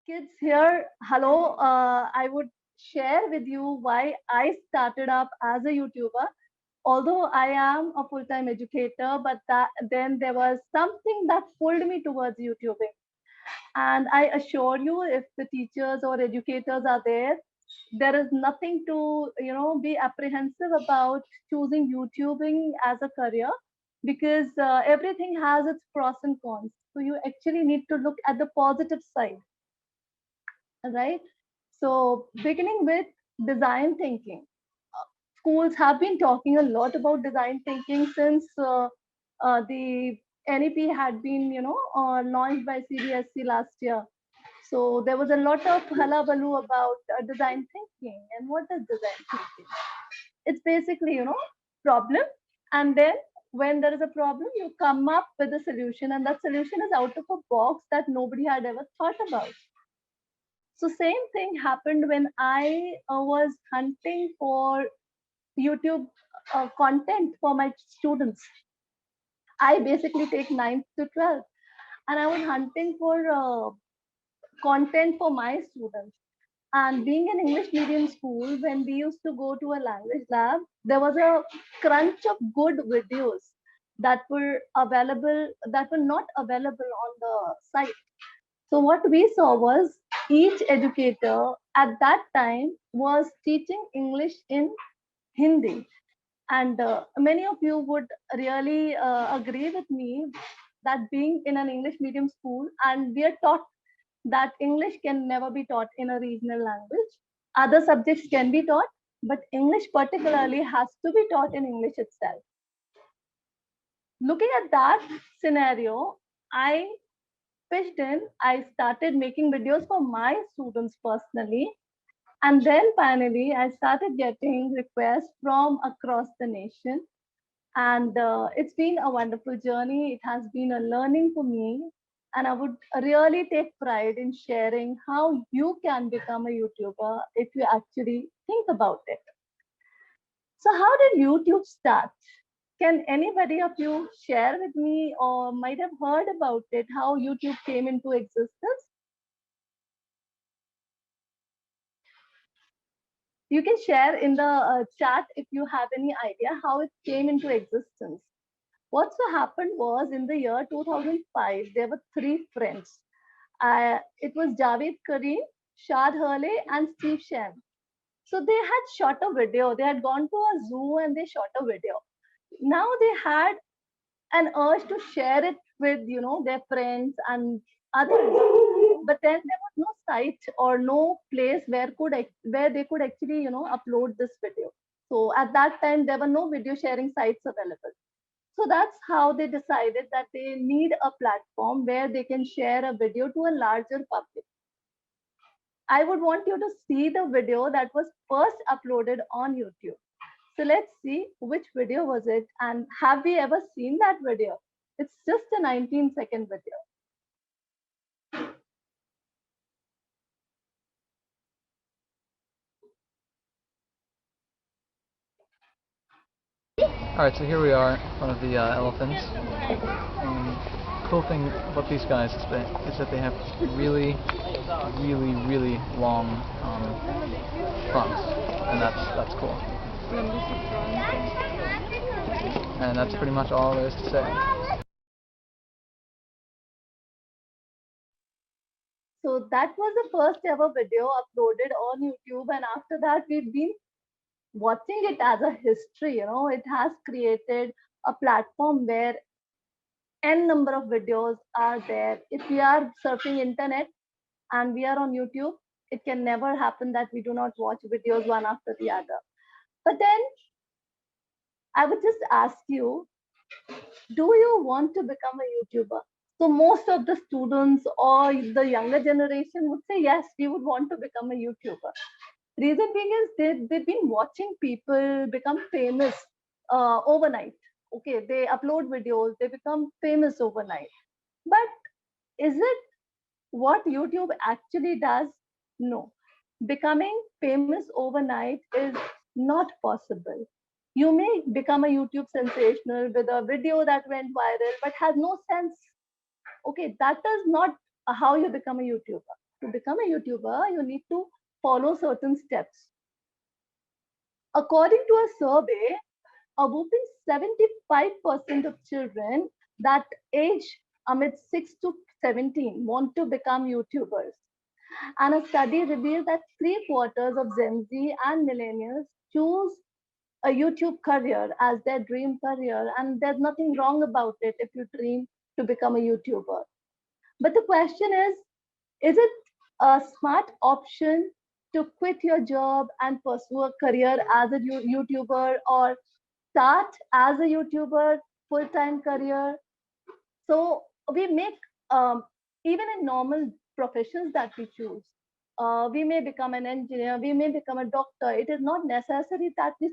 Kids here, hello. I would share with you why I started up as a YouTuber. Although I am a full-time educator, but then there was something that pulled me towards YouTubing. And I assure you, if the teachers or educators are there is nothing to be apprehensive about choosing YouTubing as a career because everything has its pros and cons. So you actually need to look at the positive side, right? So beginning with design thinking, schools have been talking a lot about design thinking since the NEP had been, launched by CBSE last year. So there was a lot of hullabaloo about design thinking. And what is design thinking? It's basically, problem. And then when there is a problem, you come up with a solution, and that solution is out of a box that nobody had ever thought about. So same thing happened when I was hunting for YouTube content for my students. I basically take 9th to 12th, and I was hunting for content for my students. And being an English medium school, when we used to go to a language lab, there was a crunch of good videos that were not available on the site. So what we saw was each educator at that time was teaching English in Hindi. And many of you would really agree with me that being in an English medium school, and we are taught that English can never be taught in a regional language. Other subjects can be taught, but English particularly has to be taught in English itself. Looking at that scenario, I pitched in, I started making videos for my students personally. And then finally, I started getting requests from across the nation. And it's been a wonderful journey. It has been a learning for me. And I would really take pride in sharing how you can become a YouTuber if you actually think about it. So, how did YouTube start? Can anybody of you share with me or might have heard about it, how YouTube came into existence? You can share in the chat if you have any idea how it came into existence. What so happened was in the year 2005, there were three friends. It was Javed Karim, Shad Hurley, and Steve Shen. So they had shot a video. They had gone to a zoo and they shot a video. Now they had an urge to share it with their friends and others, but then there was no site or no place where they could actually upload this video. So at that time there were no video sharing sites available. So that's how they decided that they need a platform where they can share a video to a larger public. I would want you to see the video that was first uploaded on YouTube. So let's see which video was it, and have we ever seen that video? It's just a 19-second video. Alright, so here we are in front of the elephants. Cool thing about these guys is that they have really, really, really long fronts, and that's cool. And that's pretty much all there is to say. So that was the first ever video uploaded on YouTube, and after that we've been watching it as a history. It has created a platform where n number of videos are there. If we are surfing internet and we are on YouTube, it can never happen that we do not watch videos one after the other. But then I would just ask you, do you want to become a YouTuber? So most of the students or the younger generation would say, yes, we would want to become a YouTuber. Reason being is they've been watching people become famous overnight. Okay, they upload videos, they become famous overnight. But is it what YouTube actually does? No. Becoming famous overnight is not possible. You may become a YouTube sensational with a video that went viral, but has no sense. Okay, that is not how you become a YouTuber. to become a YouTuber, you need to follow certain steps. According to a survey, a whopping 75% of children that age amid 6 to 17 want to become YouTubers. And a study revealed that three-quarters of Gen Z and millennials choose a YouTube career as their dream career. And there's nothing wrong about it if you dream to become a YouTuber. But the question is it a smart option to quit your job and pursue a career as a YouTuber, or start as a YouTuber full-time career? So we make, even in normal professions that we choose, we may become an engineer, we may become a doctor. It is not necessary that we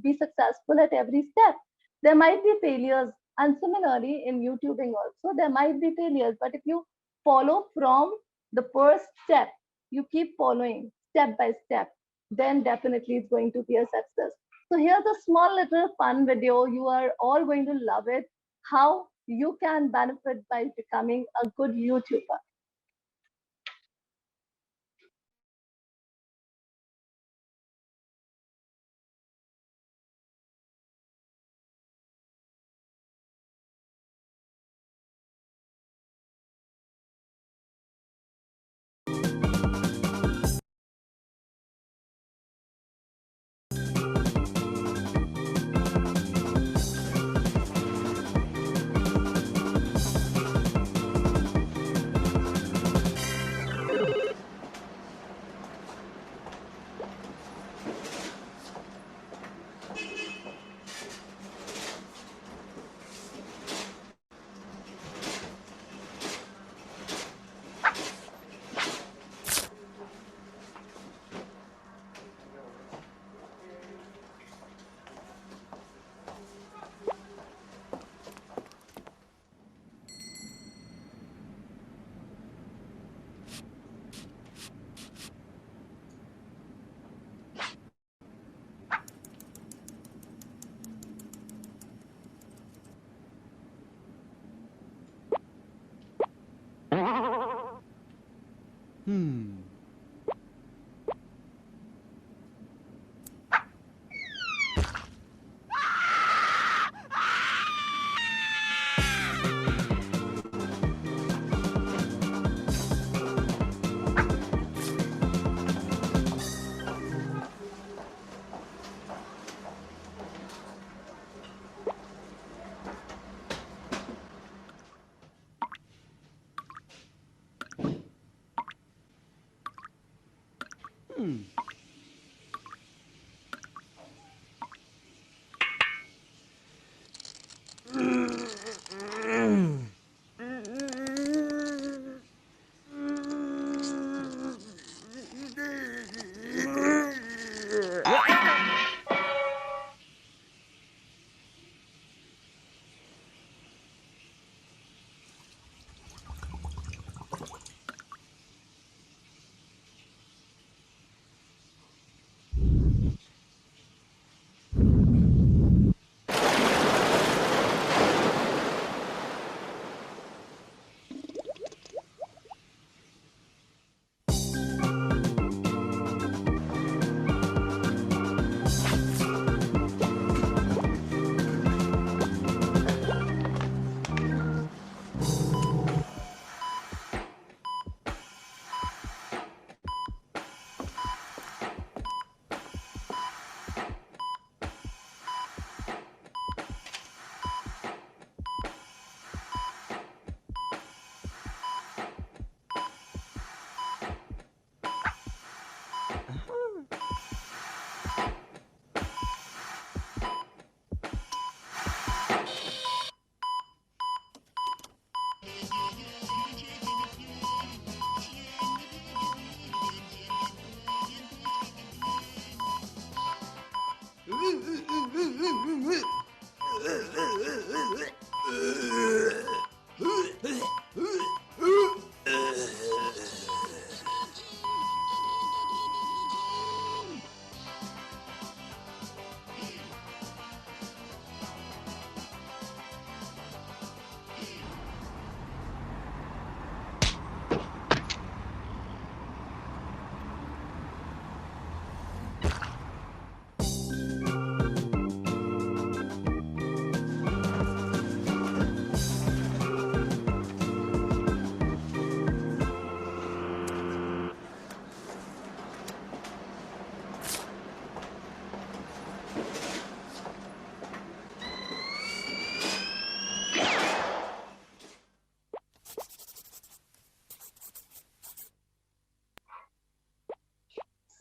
be successful at every step. There might be failures, and similarly in YouTubing also there might be failures. But if you follow from the first step, you keep following step by step, then definitely it's going to be a success. So here's a small little fun video. You are all going to love it. How you can benefit by becoming a good YouTuber.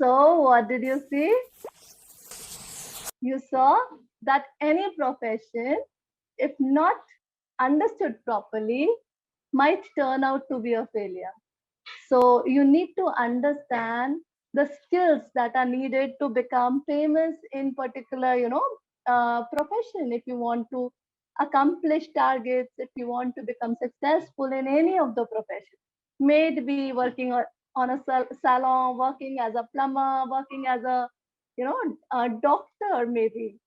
So what did you see? You saw that any profession, if not understood properly, might turn out to be a failure. So you need to understand the skills that are needed to become famous in particular, profession. If you want to accomplish targets, if you want to become successful in any of the professions, may it be working on a salon, working as a plumber, working as a doctor, maybe.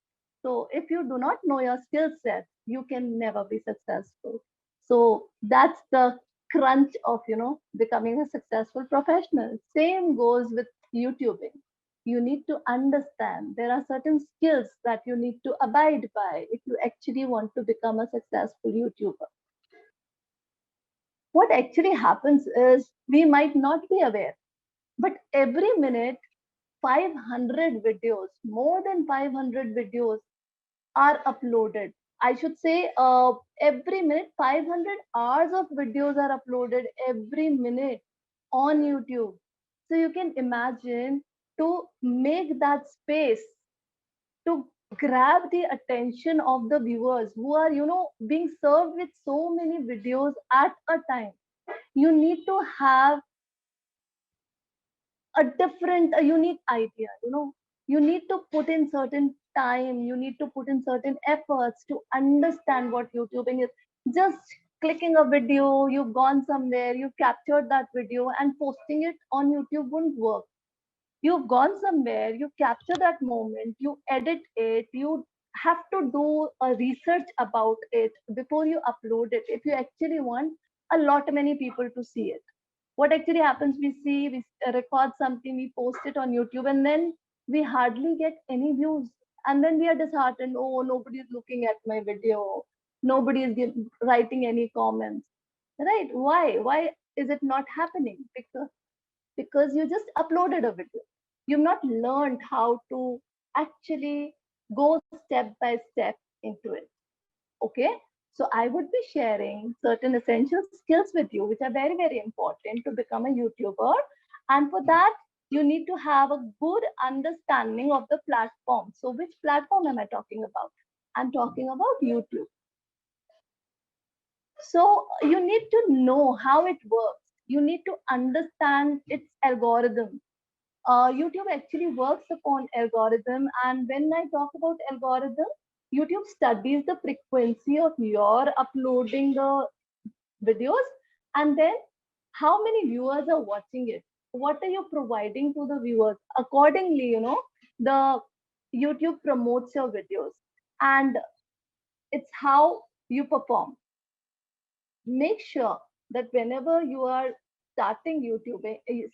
So if you do not know your skill set, you can never be successful. So that's the crunch of becoming a successful professional. Same goes with YouTubing. You need to understand there are certain skills that you need to abide by if you actually want to become a successful YouTuber. What actually happens is we might not be aware, but every minute 500 videos, more than 500 videos are uploaded. I should say every minute 500 hours of videos are uploaded every minute on YouTube. So you can imagine, to make that space to grab the attention of the viewers who are, being served with so many videos at a time. You need to have a different, a unique idea. You need to put in certain time, you need to put in certain efforts to understand what YouTubing is. Just clicking a video, you've gone somewhere, you've captured that video and posting it on YouTube wouldn't work. You've gone somewhere, you capture that moment, you edit it, you have to do a research about it before you upload it if you actually want a lot many people to see it. What actually happens, we record something, we post it on YouTube, and then we hardly get any views, and then we are disheartened. Oh, nobody is looking at my video, nobody is writing any comments, right? Why is it not happening? Because you just uploaded a video, you've not learned how to actually go step by step into it. Okay, so I would be sharing certain essential skills with you which are very, very important to become a YouTuber. And for that, you need to have a good understanding of the platform. So which platform am I talking about? I'm talking about YouTube. So you need to know how it works, you need to understand its algorithm. YouTube actually works upon algorithm, and when I talk about algorithm, YouTube studies the frequency of your uploading the videos, and then how many viewers are watching it. What are you providing to the viewers? Accordingly, the YouTube promotes your videos, and it's how you perform. Make sure that whenever you are starting YouTube,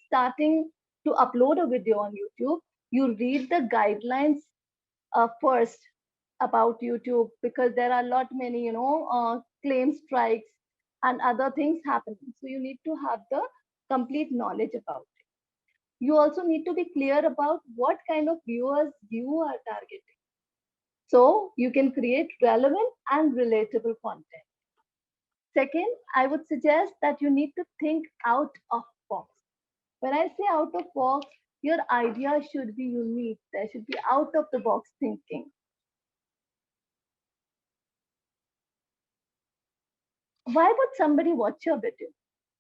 starting to upload a video on YouTube, you read the guidelines first about YouTube, because there are a lot many, claim strikes and other things happening. So you need to have the complete knowledge about it. You also need to be clear about what kind of viewers you are targeting, so you can create relevant and relatable content. Second, I would suggest that you need to think out of box. When I say out of box, your idea should be unique. There should be out of the box thinking. Why would somebody watch your video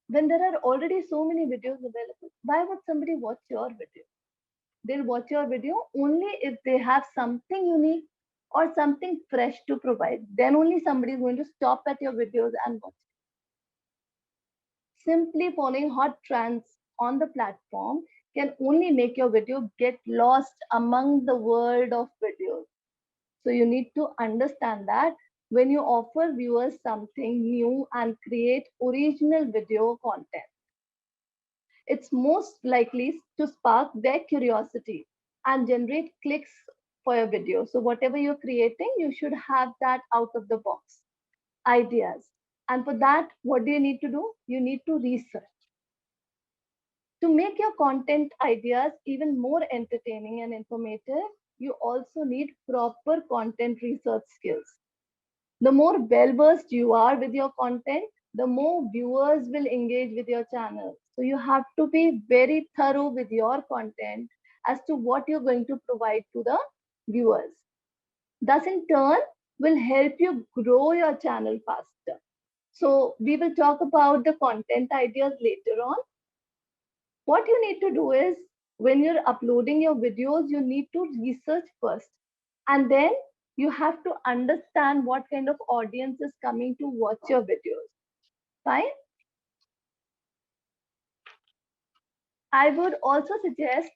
when there are already so many videos available? Why would somebody watch your video? They'll watch your video only if they have something unique or something fresh to provide. Then only somebody is going to stop at your videos and watch. Simply following hot trends on the platform can only make your video get lost among the world of videos. So you need to understand that when you offer viewers something new and create original video content, it's most likely to spark their curiosity and generate clicks for your video. So whatever you're creating, you should have that out of the box ideas. And for that, what do you need to do? You need to research. To make your content ideas even more entertaining and informative, you also need proper content research skills. The more well versed you are with your content, the more viewers will engage with your channel. So you have to be very thorough with your content as to what you're going to provide to the viewers. Thus, in turn, will help you grow your channel faster. So, we will talk about the content ideas later on. What you need to do is when you're uploading your videos, you need to research first. And then you have to understand what kind of audience is coming to watch your videos. Fine. I would also suggest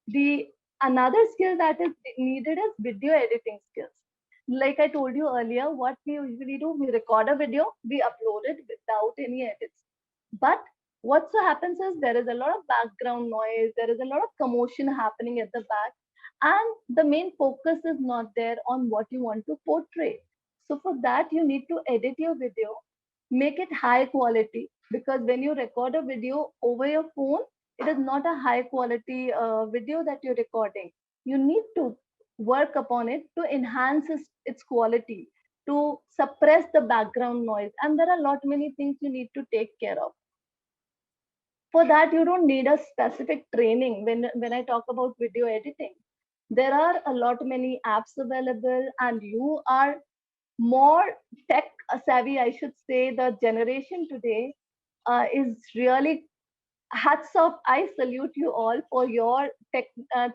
the another skill that is needed is video editing skills. Like I told you earlier, what we usually do, we record a video, we upload it without any edits. But what so happens is there is a lot of background noise, there is a lot of commotion happening at the back, and the main focus is not there on what you want to portray. So for that, you need to edit your video, make it high quality, because when you record a video over your phone, it is not a high quality video that you're recording. You need to work upon it to enhance its quality, to suppress the background noise, and there are a lot many things you need to take care of. For that, you don't need a specific training. When I talk about video editing, there are a lot many apps available, and you are more tech savvy, I should say. The generation today is really hats off. I salute you all for your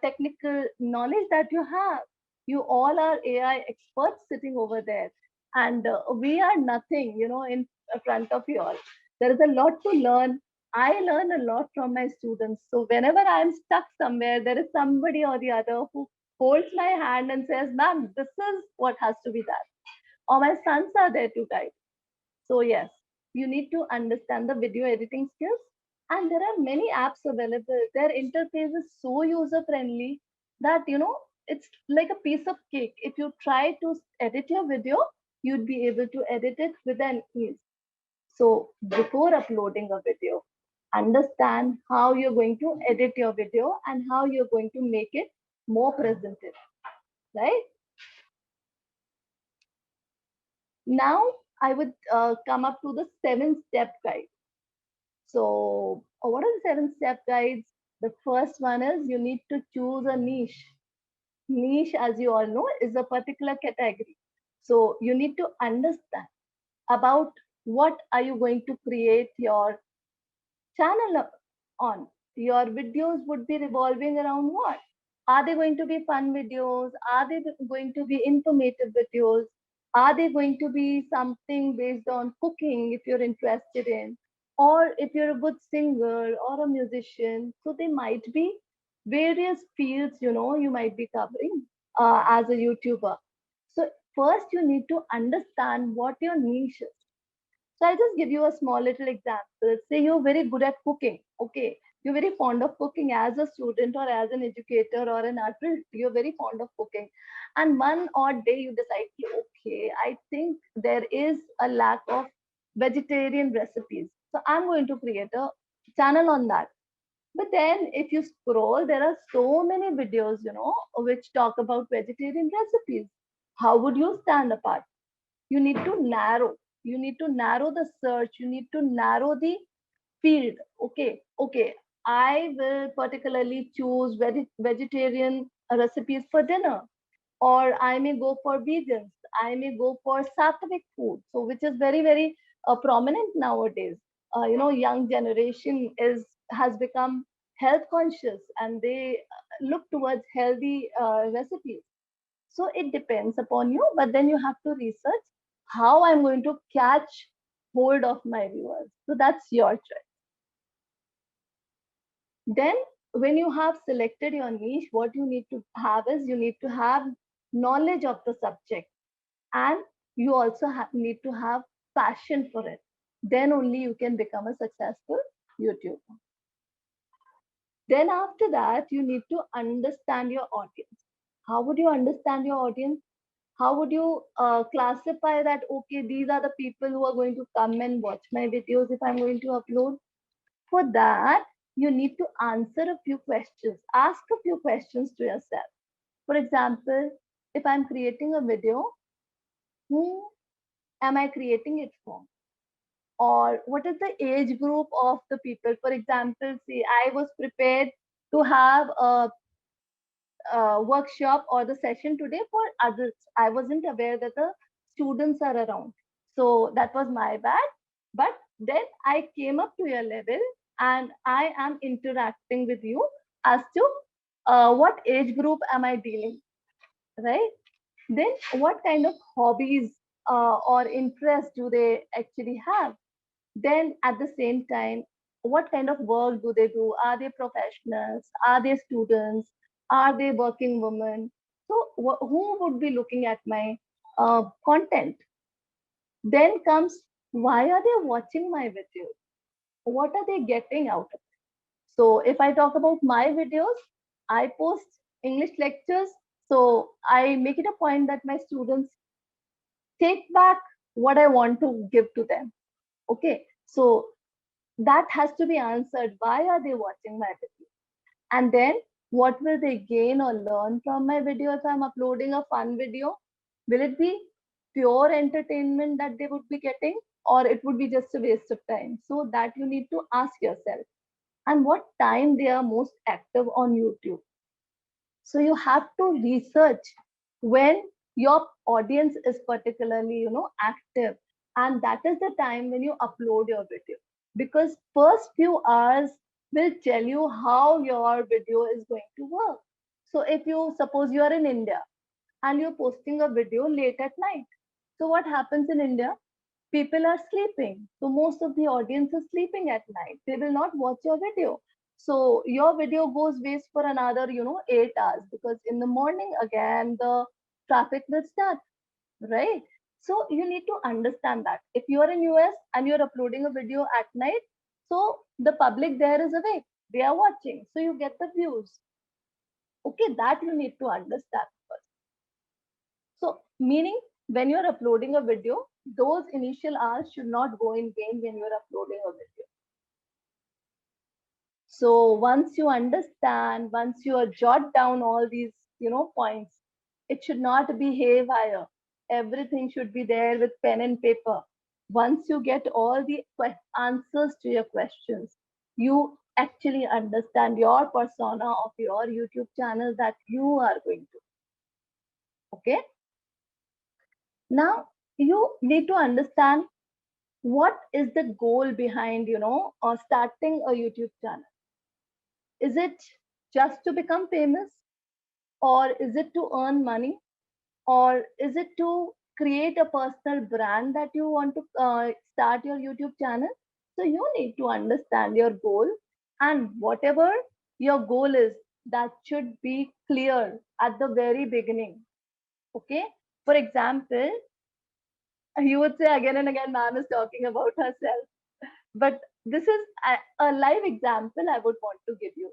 technical knowledge that you have. You all are AI experts sitting over there, and we are nothing, in front of you all. There is a lot to learn. I learn a lot from my students. So whenever I'm stuck somewhere, there is somebody or the other who holds my hand and says, "Ma'am, this is what has to be done," or my sons are there to guide. So yes, you need to understand the video editing skills. And there are many apps available. Their interface is so user friendly that it's like a piece of cake. If you try to edit your video, you'd be able to edit it with an ease. So before uploading a video, understand how you're going to edit your video and how you're going to make it more presentable, right? Now I would come up to the 7-step guide. So, what are the 7-step guides? The first one is you need to choose a niche. Niche, as you all know, is a particular category. So, you need to understand about what are you going to create your channel on. Your videos would be revolving around what? Are they going to be fun videos? Are they going to be informative videos? Are they going to be something based on cooking if you're interested in? Or if you're a good singer or a musician? So they might be various fields, you might be covering as a YouTuber. So first you need to understand what your niche is. So I'll just give you a small little example. Say you're very good at cooking. Okay. You're very fond of cooking as a student or as an educator or an adult. You're very fond of cooking. And one odd day you decide, okay, I think there is a lack of vegetarian recipes. So I'm going to create a channel on that. But then if you scroll, there are so many videos, which talk about vegetarian recipes. How would you stand apart? You need to narrow the search. You need to narrow the field. Okay, I will particularly choose vegetarian recipes for dinner, or I may go for vegans. I may go for sattvic food, so which is very very prominent nowadays. Young generation has become health conscious, and they look towards healthy recipes. So it depends upon you, but then you have to research how I'm going to catch hold of my viewers. So that's your choice. Then, when you have selected your niche, what you need to have is you need to have knowledge of the subject, and you also need to have passion for it. Then only you can become a successful YouTuber. Then, after that, you need to understand your audience. How would you understand your audience? How would you classify that? Okay, these are the people who are going to come and watch my videos if I'm going to upload. For that, you need to answer a few questions. Ask a few questions to yourself. For example, if I'm creating a video, who am I creating it for? Or what is the age group of the people? For example, see, I was prepared to have workshop or the session today for adults. I wasn't aware that the students are around. So that was my bad. But then I came up to your level and I am interacting with you as to what age group am I dealing, right? Then what kind of hobbies or interests do they actually have? Then at the same time, what kind of work do they do? Are they professionals? Are they students? Are they working women? So who would be looking at my content? Then comes, why are they watching my videos? What are they getting out of it? So if I talk about my videos, I post English lectures. So I make it a point that my students take back what I want to give to them. Okay. So that has to be answered. Why are they watching my video? And then what will they gain or learn from my video if I'm uploading a fun video? Will it be pure entertainment that they would be getting, or it would be just a waste of time? So that you need to ask yourself. And what time they are most active on YouTube. So you have to research when your audience is particularly, active, and that is the time when you upload your video, because first few hours will tell you how your video is going to work. So if you suppose you are in India and you're posting a video late at night, so what happens in India? People are sleeping. So most of the audience is sleeping at night. They will not watch your video. So your video goes waste for another, 8 hours, because in the morning again the traffic will start, right? So you need to understand that. If you are in US and you're uploading a video at night, so the public there is awake. They are watching. So you get the views. Okay, that you need to understand first. So, meaning when you're uploading a video, those initial hours should not go in vain when you're uploading a video. So, once you understand, once you jot down all these, points, it should not be haywire. Everything should be there with pen and paper. Once you get all the answers to your questions, you actually understand your persona of your YouTube channel that you are going to. Okay. Now, you need to understand what is the goal behind, or starting a YouTube channel. Is it just to become famous, or is it to earn money, or is it to create a personal brand that you want to start your YouTube channel? So you need to understand your goal, and whatever your goal is, that should be clear at the very beginning. Okay. For example, you would say again and again, ma'am is talking about herself. But this is a live example I would want to give you.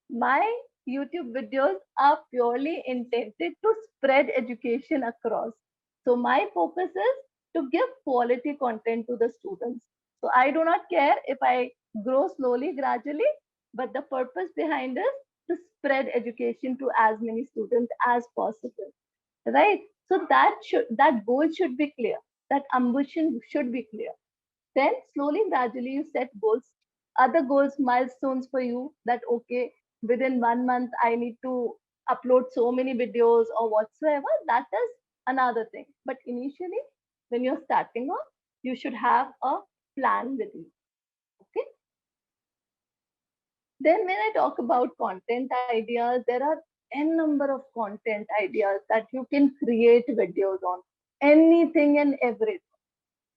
My YouTube videos are purely intended to spread education across. So my focus is to give quality content to the students. So I do not care if I grow slowly, gradually, but the purpose behind is to spread education to as many students as possible. Right? So that goal should be clear. That ambition should be clear. Then slowly, gradually, you set goals, other goals, milestones for you, that okay, within 1 month, I need to upload so many videos or whatsoever. That is another thing. But initially, when you're starting off, you should have a plan with you. Okay. Then when I talk about content ideas, there are n number of content ideas that you can create videos on, anything and everything.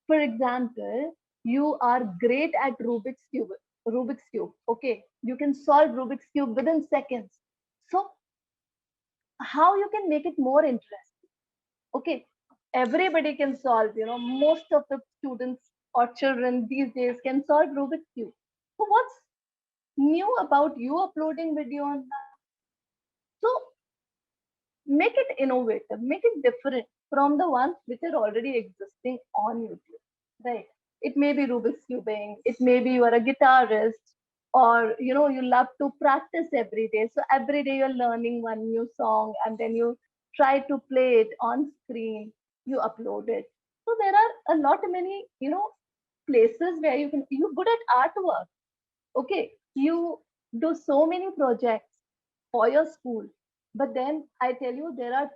For example, you are great at Rubik's Cube. Rubik's Cube. Okay. You can solve Rubik's Cube within seconds. So how you can make it more interesting? Okay. Everybody can solve, most of the students or children these days can solve Rubik's Cube. So what's new about you uploading video on that? So make it innovative, make it different from the ones which are already existing on YouTube, right? It may be Rubik's cubing, it may be you are a guitarist, or you love to practice every day. So every day you're learning one new song, and then you try to play it on screen, you upload it. So there are a lot many, places where you're good at artwork. Okay, you do so many projects for your school. But then I tell you, there are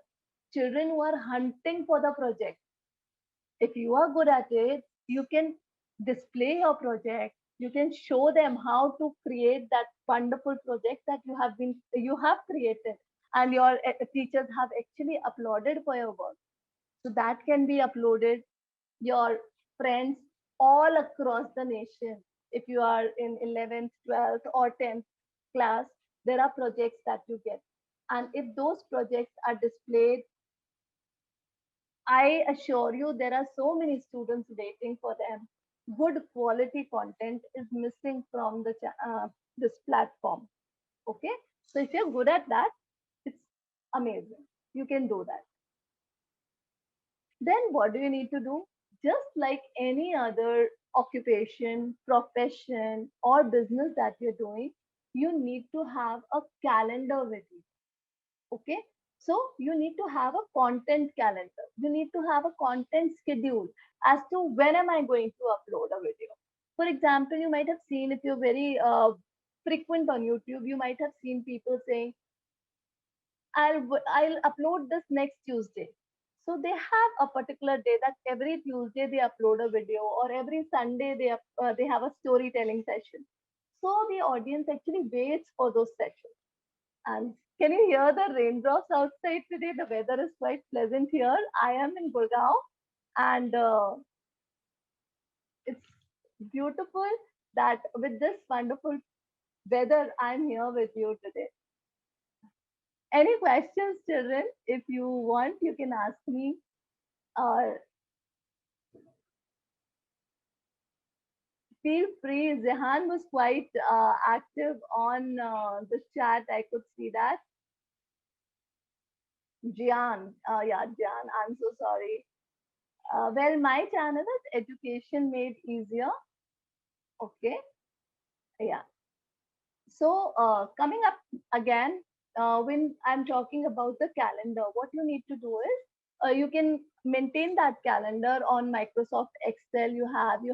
children who are hunting for the project. If you are good at it, you can display your project. You can show them how to create that wonderful project that you have created, and your teachers have actually applauded for your work. So that can be uploaded. Your friends all across the nation, if you are in 11th, 12th, or 10th class, there are projects that you get. And if those projects are displayed, I assure you, there are so many students waiting for them. Good quality content is missing from this platform. Okay, so if you're good at that, it's amazing. You can do that. Then what do you need to do? Just like any other occupation, profession, or business that you're doing, you need to have a calendar with you. Okay, so you need to have a content calendar. You need to have a content schedule as to when am I going to upload a video. For example, you might have seen, if you're very frequent on YouTube, you might have seen people saying, I'll upload this next Tuesday. So they have a particular day that every Tuesday they upload a video, or every Sunday they have a storytelling session. So the audience actually waits for those sessions. And can you hear the raindrops outside today? The weather is quite pleasant here. I am in Gurgaon, and it's beautiful that with this wonderful weather, I'm here with you today. Any questions, children? If you want, you can ask me. Or feel free. Zehan was quite active on the chat. I could see that. Jian, yeah, Jian, I'm so sorry. Well, my channel is Education Made Easier. Okay, yeah. So, coming up again, when I'm talking about the calendar, what you need to do is you can maintain that calendar on Microsoft Excel. You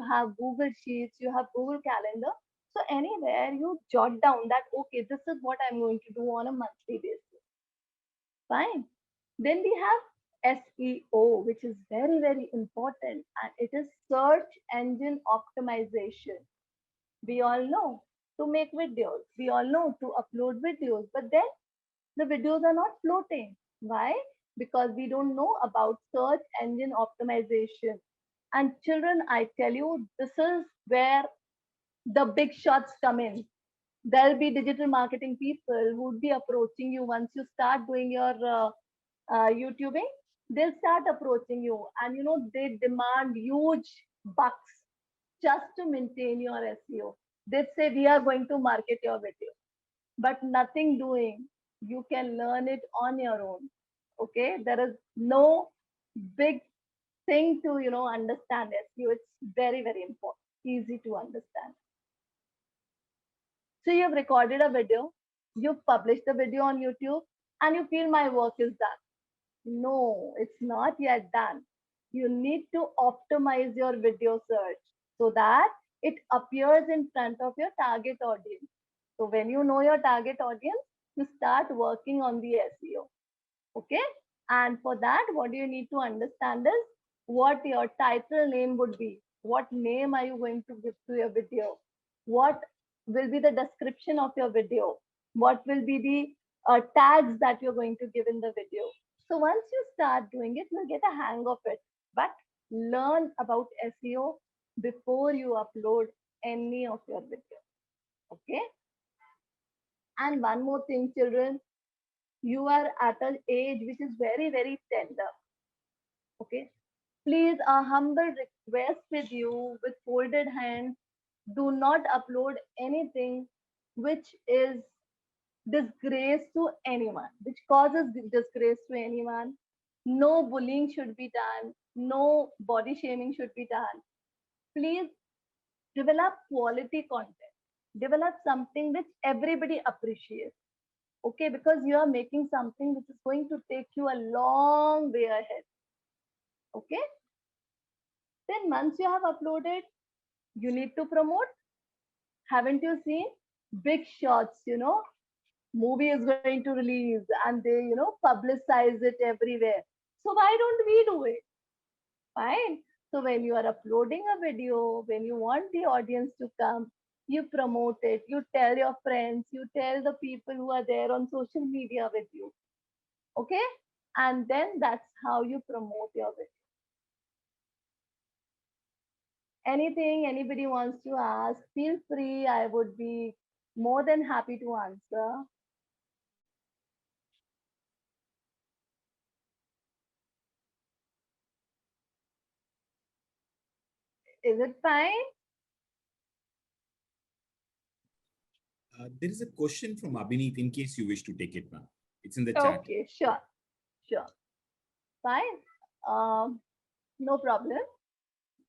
have Google Sheets, you have Google Calendar. So anywhere you jot down that, okay, this is what I'm going to do on a monthly basis. Fine. Then we have SEO, which is very, very important, and it is search engine optimization. We all know to make videos, we all know to upload videos, but then the videos are not floating. Why? Because we don't know about search engine optimization. And children, I tell you, this is where the big shots come in. There'll be digital marketing people who would be approaching you once you start doing your YouTubing. They'll start approaching you, and they demand huge bucks just to maintain your SEO. They say we are going to market your video, but nothing doing. You can learn it on your own. Okay, there is no big thing to understand SEO. It's very, very important, easy to understand. So you've recorded a video, you've published the video on YouTube, and you feel my work is done. No, it's not yet done. You need to optimize your video search so that it appears in front of your target audience. So when you know your target audience, you start working on the SEO. Okay. And for that, what you need to understand is what your title name would be. What name are you going to give to your video? What will be the description of your video? What will be the tags that you're going to give in the video? So once you start doing it, you'll get a hang of it. But learn about SEO before you upload any of your videos. Okay. And one more thing, children, you are at an age which is very, very tender. Okay. Please, a humble request with you with folded hands. Do not upload anything which is disgrace to anyone, which causes disgrace to anyone. No bullying should be done. No body shaming should be done. Please develop quality content. Develop something which everybody appreciates. Okay, because you are making something which is going to take you a long way ahead. Okay, then once you have uploaded, you need to promote. Haven't you seen big shots, movie is going to release and they, publicize it everywhere. So why don't we do it? Fine. So when you are uploading a video, when you want the audience to come, you promote it, you tell your friends, you tell the people who are there on social media with you. Okay? And then that's how you promote your video. Anything anybody wants to ask, feel free. I would be more than happy to answer. Is it fine? There is a question from Abhineet in case you wish to take it, ma'am. It's in the chat. Okay, sure, sure. Fine. No problem.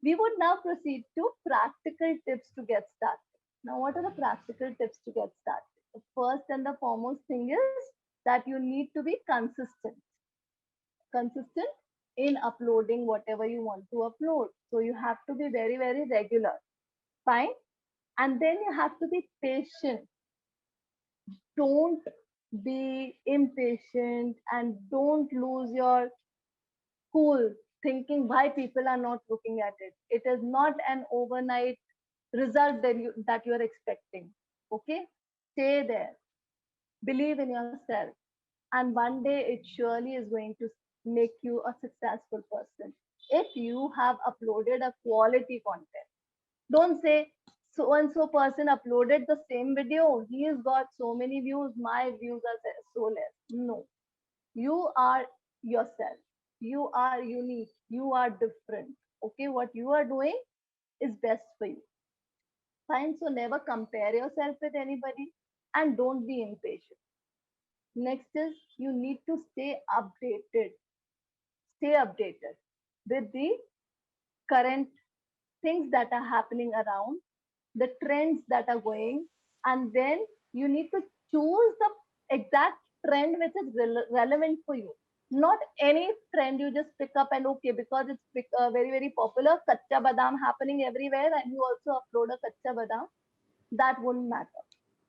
We would now proceed to practical tips to get started. Now, what are the practical tips to get started? The first and the foremost thing is that you need to be consistent. Consistent in uploading whatever you want to upload. So you have to be very, very regular. Fine. And then you have to be patient. Don't be impatient and don't lose your cool thinking why people are not looking at it. It is not an overnight result that you're expecting. Okay? Stay there. Believe in yourself. And one day it surely is going to make you a successful person. If you have uploaded a quality content, don't say so and so person uploaded the same video. He has got so many views. My views are so less. No, you are yourself. You are unique. You are different. Okay, what you are doing is best for you. Fine. So never compare yourself with anybody and don't be impatient. Next is you need to stay updated. Stay updated with the current things that are happening around, the trends that are going, and then you need to choose the exact trend which is relevant for you. Not any trend you just pick up and okay, because it's very, very popular, kacha badam happening everywhere, and you also upload a kacha badam, that wouldn't matter.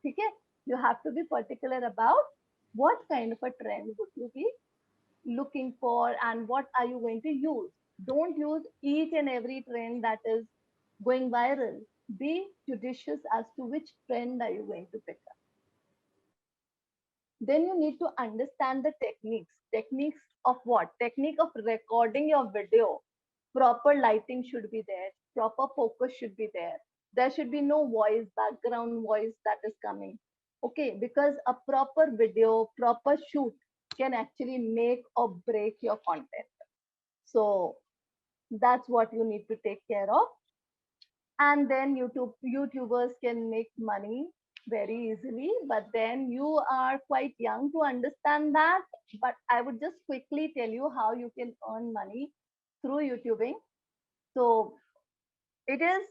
Okay? You have to be particular about what kind of a trend would you be looking for and what are you going to use. Don't use each and every trend that is going viral. Be judicious as to which trend are you going to pick up. Then you need to understand the techniques. Techniques of what? Technique of recording your video. Proper lighting should be there. Proper focus should be there. There should be no voice, background voice that is coming. Okay, because a proper video, proper shoot can actually make or break your content. So that's what you need to take care of. And then YouTubers can make money very easily, but then you are quite young to understand that. But I would just quickly tell you how you can earn money through YouTubing. So it is,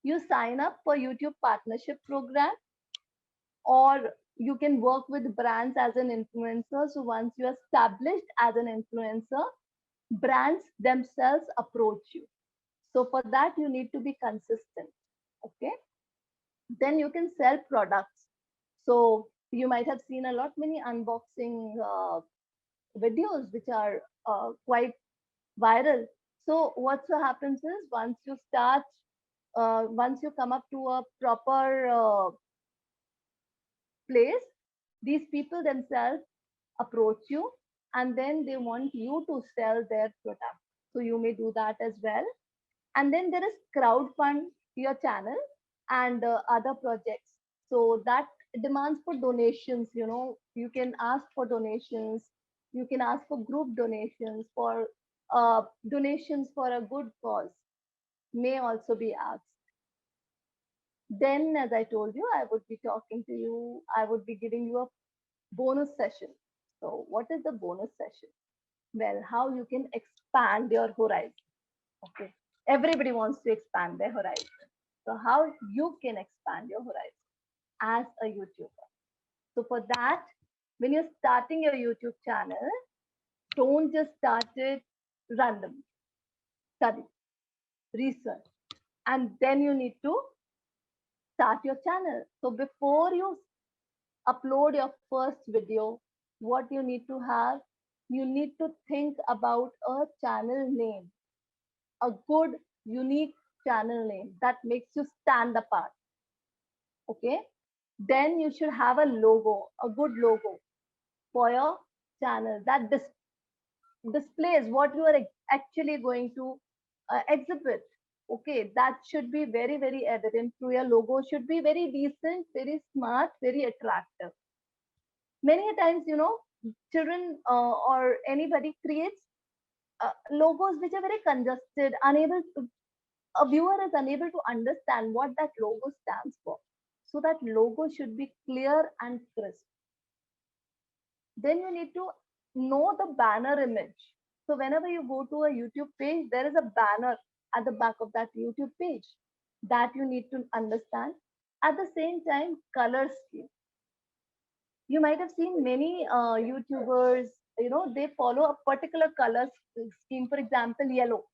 you sign up for YouTube partnership program, or you can work with brands as an influencer. So once you are established as an influencer, brands themselves approach you. So for that, you need to be consistent. Okay. Then you can sell products. So you might have seen a lot many unboxing videos which are quite viral. So what so happens is once you come up to a proper place, these people themselves approach you and then they want you to sell their product. So you may do that as well. And then there is crowdfund your channel and other projects. So that demands for donations. You can ask for donations. You can ask for group donations, for donations for a good cause may also be asked. Then, as I told you, I would be talking to you. I would be giving you a bonus session. So what is the bonus session? Well, how you can expand your horizon. Okay. Everybody wants to expand their horizon. So how you can expand your horizon as a YouTuber. So for that, when you're starting your YouTube channel, don't just start it randomly. Study, research, and then you need to start your channel. So before you upload your first video, what you need to have, you need to think about a channel name, a good, unique channel name that makes you stand apart. Okay. Then you should have a logo, a good logo for your channel that displays what you are actually going to exhibit. Okay, that should be very, very evident through your logo, should be very decent, very smart, very attractive. Many a times, children or anybody creates logos which are very congested, unable to, a viewer is unable to understand what that logo stands for. So that logo should be clear and crisp. Then you need to know the banner image. So whenever you go to a YouTube page, there is a banner at the back of that YouTube page that you need to understand. At the same time, color scheme. You might have seen many YouTubers, they follow a particular color scheme, for example, yellow.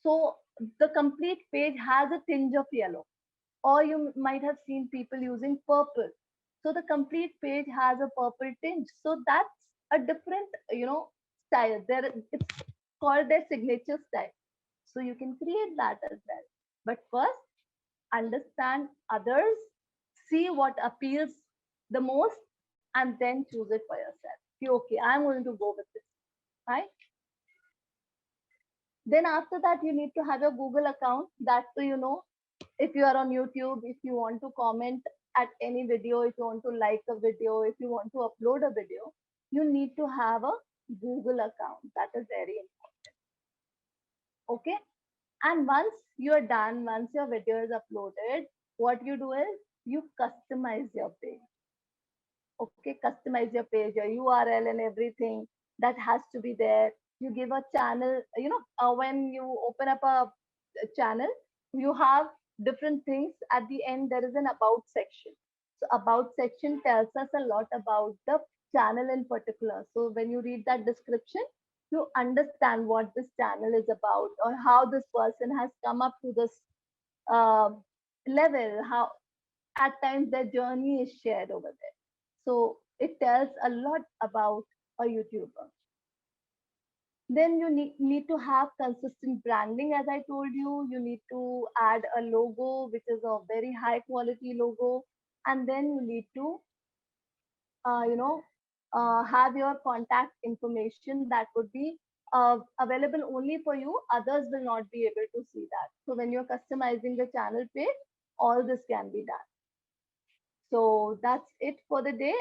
So the complete page has a tinge of yellow. Or you might have seen people using purple. So the complete page has a purple tinge. So that's a different, style. It's called their signature style. So you can create that as well. But first, understand others, see what appeals the most, and then choose it for yourself. Okay, I'm going to go with this, right? Then after that, you need to have your Google account. That so if you are on YouTube, if you want to comment at any video, if you want to like a video, if you want to upload a video, you need to have a Google account. That is very important. Okay. And once you're done, once your video is uploaded, what you do is you customize your page. Okay, customize your page, your URL and everything that has to be there. You give a channel, when you open up a channel, you have different things. At the end, there is an about section. So about section tells us a lot about the channel in particular. So when you read that description, you understand what this channel is about or how this person has come up to this uh, level, how at times their journey is shared over there. So it tells a lot about a YouTuber. Then you need to have consistent branding, as I told you. You need to add a logo, which is a very high quality logo. And then you need to, uh, you know, have your contact information that would be available only for you. Others will not be able to see that. So when you're customizing the channel page, all this can be done. So that's it for the day.